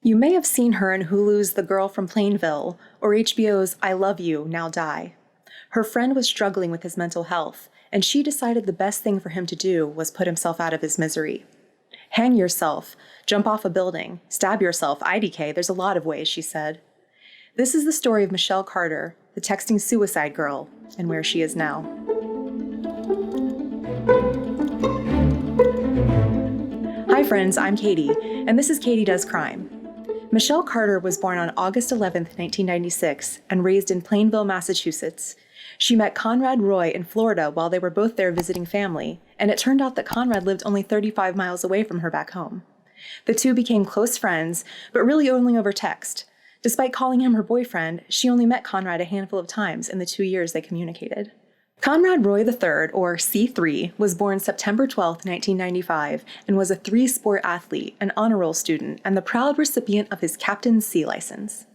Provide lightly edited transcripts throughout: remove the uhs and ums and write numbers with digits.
You may have seen her in Hulu's The Girl from Plainville or HBO's I Love You, Now Die. Her friend was struggling with his mental health, and she decided the best thing for him to do was put himself out of his misery. Hang yourself, jump off a building, stab yourself, IDK, there's a lot of ways, she said. This is the story of Michelle Carter, the texting suicide girl, and where she is now. Hi friends, I'm Katie, and this is Katie Does Crime. Michelle Carter was born on August 11, 1996, and raised in Plainville, Massachusetts. She met Conrad Roy in Florida while they were both there visiting family, and it turned out that Conrad lived only 35 miles away from her back home. The two became close friends, but really only over text. Despite calling him her boyfriend, she only met Conrad a handful of times in the 2 years they communicated. Conrad Roy III, or C3, was born September 12, 1995, and was a three-sport athlete, an honor roll student, and the proud recipient of his Captain's C license.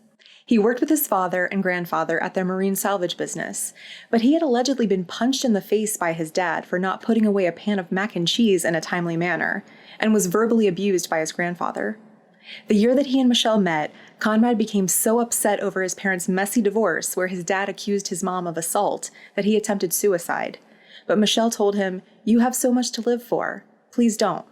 He worked with his father and grandfather at their marine salvage business, but he had allegedly been punched in the face by his dad for not putting away a pan of mac and cheese in a timely manner, and was verbally abused by his grandfather. The year that he and Michelle met, Conrad became so upset over his parents' messy divorce where his dad accused his mom of assault that he attempted suicide. But Michelle told him, "You have so much to live for. Please don't."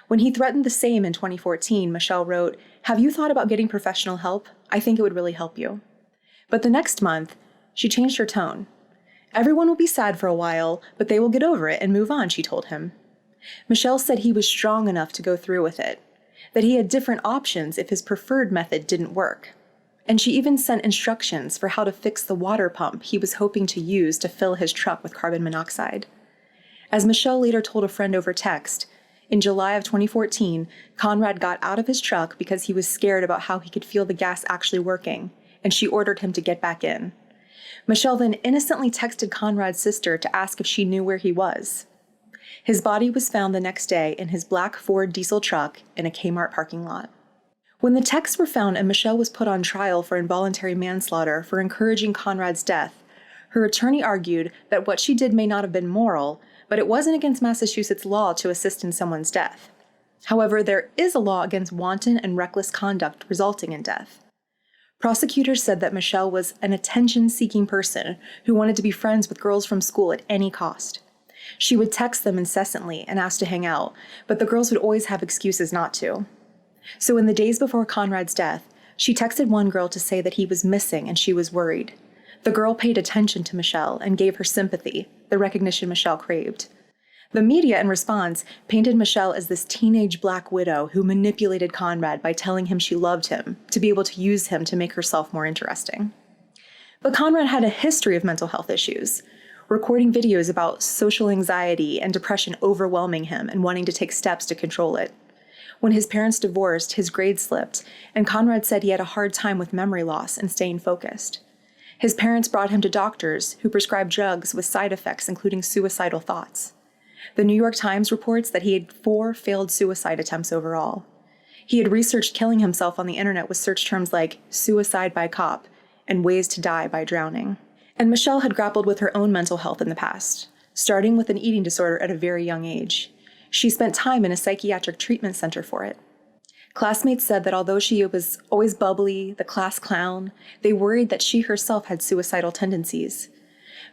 When he threatened the same in 2014, Michelle wrote, "Have you thought about getting professional help? I think it would really help you." But the next month, she changed her tone. "Everyone will be sad for a while, but they will get over it and move on," she told him. Michelle said he was strong enough to go through with it, that he had different options if his preferred method didn't work. And she even sent instructions for how to fix the water pump he was hoping to use to fill his truck with carbon monoxide. As Michelle later told a friend over text, in July of 2014, Conrad got out of his truck because he was scared about how he could feel the gas actually working, and she ordered him to get back in. Michelle then innocently texted Conrad's sister to ask if she knew where he was. His body was found the next day in his black Ford diesel truck in a Kmart parking lot. When the texts were found and Michelle was put on trial for involuntary manslaughter for encouraging Conrad's death, her attorney argued that what she did may not have been moral, but it wasn't against Massachusetts law to assist in someone's death. However, there is a law against wanton and reckless conduct resulting in death. Prosecutors said that Michelle was an attention-seeking person who wanted to be friends with girls from school at any cost. She would text them incessantly and ask to hang out, but the girls would always have excuses not to. So in the days before Conrad's death, she texted one girl to say that he was missing and she was worried. The girl paid attention to Michelle and gave her sympathy, the recognition Michelle craved. The media, in response, painted Michelle as this teenage black widow who manipulated Conrad by telling him she loved him to be able to use him to make herself more interesting. But Conrad had a history of mental health issues, recording videos about social anxiety and depression overwhelming him and wanting to take steps to control it. When his parents divorced, his grades slipped, and Conrad said he had a hard time with memory loss and staying focused. His parents brought him to doctors who prescribed drugs with side effects including suicidal thoughts. The New York Times reports that he had 4 failed suicide attempts overall. He had researched killing himself on the internet with search terms like suicide by cop and ways to die by drowning. And Michelle had grappled with her own mental health in the past, starting with an eating disorder at a very young age. She spent time in a psychiatric treatment center for it. Classmates said that although she was always bubbly, the class clown, they worried that she herself had suicidal tendencies.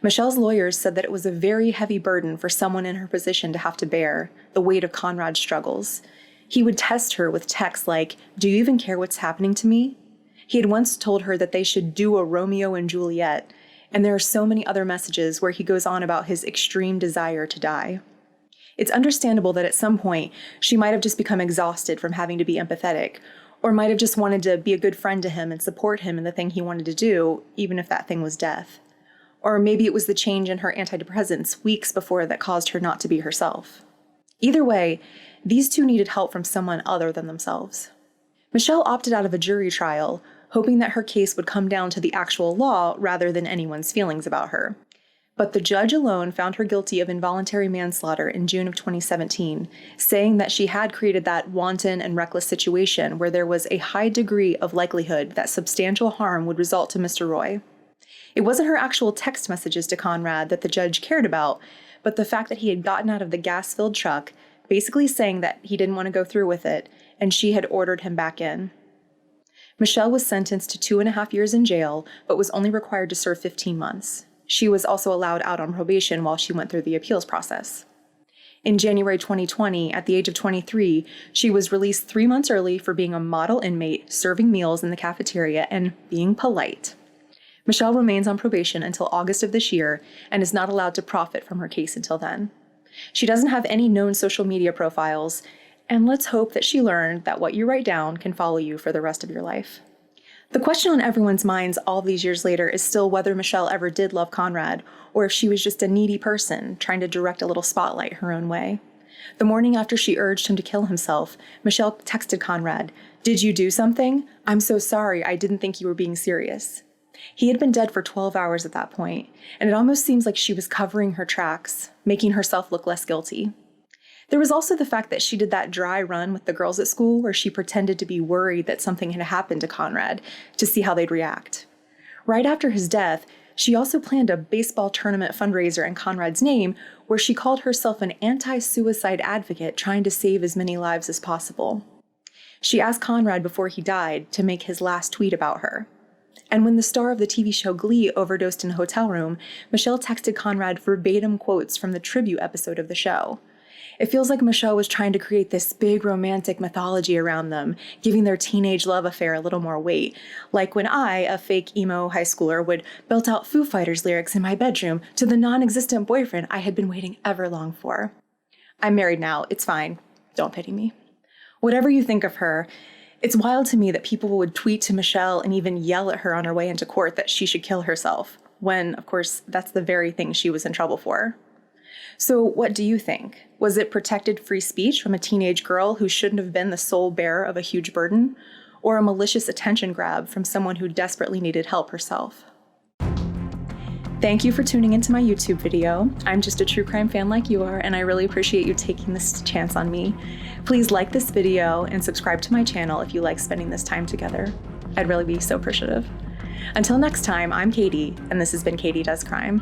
Michelle's lawyers said that it was a very heavy burden for someone in her position to have to bear, the weight of Conrad's struggles. He would test her with texts like, "Do you even care what's happening to me?" He had once told her that they should do a Romeo and Juliet, and there are so many other messages where he goes on about his extreme desire to die. It's understandable that at some point, she might have just become exhausted from having to be empathetic, or might have just wanted to be a good friend to him and support him in the thing he wanted to do, even if that thing was death. Or maybe it was the change in her antidepressants weeks before that caused her not to be herself. Either way, these two needed help from someone other than themselves. Michelle opted out of a jury trial, hoping that her case would come down to the actual law rather than anyone's feelings about her. But the judge alone found her guilty of involuntary manslaughter in June of 2017, saying that she had created that wanton and reckless situation where there was a high degree of likelihood that substantial harm would result to Mr. Roy. It wasn't her actual text messages to Conrad that the judge cared about, but the fact that he had gotten out of the gas-filled truck, basically saying that he didn't want to go through with it, and she had ordered him back in. Michelle was sentenced to 2.5 years in jail, but was only required to serve 15 months. She was also allowed out on probation while she went through the appeals process. In January 2020, at the age of 23, she was released 3 months early for being a model inmate, serving meals in the cafeteria, and being polite. Michelle remains on probation until August of this year and is not allowed to profit from her case until then. She doesn't have any known social media profiles, and let's hope that she learned that what you write down can follow you for the rest of your life. The question on everyone's minds all these years later is still whether Michelle ever did love Conrad, or if she was just a needy person trying to direct a little spotlight her own way. The morning after she urged him to kill himself, Michelle texted Conrad, "Did you do something? I'm so sorry, I didn't think you were being serious." He had been dead for 12 hours at that point, and it almost seems like she was covering her tracks, making herself look less guilty. There was also the fact that she did that dry run with the girls at school where she pretended to be worried that something had happened to Conrad to see how they'd react. Right after his death, she also planned a baseball tournament fundraiser in Conrad's name where she called herself an anti-suicide advocate trying to save as many lives as possible. She asked Conrad before he died to make his last tweet about her. And when the star of the TV show Glee overdosed in a hotel room, Michelle texted Conrad verbatim quotes from the tribute episode of the show. It feels like Michelle was trying to create this big romantic mythology around them, giving their teenage love affair a little more weight. Like when I, a fake emo high schooler, would belt out Foo Fighters lyrics in my bedroom to the non-existent boyfriend I had been waiting ever long for. I'm married now, it's fine. Don't pity me. Whatever you think of her, it's wild to me that people would tweet to Michelle and even yell at her on her way into court that she should kill herself, when, of course, that's the very thing she was in trouble for. So what do you think? Was it protected free speech from a teenage girl who shouldn't have been the sole bearer of a huge burden? Or a malicious attention grab from someone who desperately needed help herself? Thank you for tuning into my YouTube video. I'm just a true crime fan like you are, and I really appreciate you taking this chance on me. Please like this video and subscribe to my channel if you like spending this time together. I'd really be so appreciative. Until next time, I'm Katie, and this has been Katie Does Crime.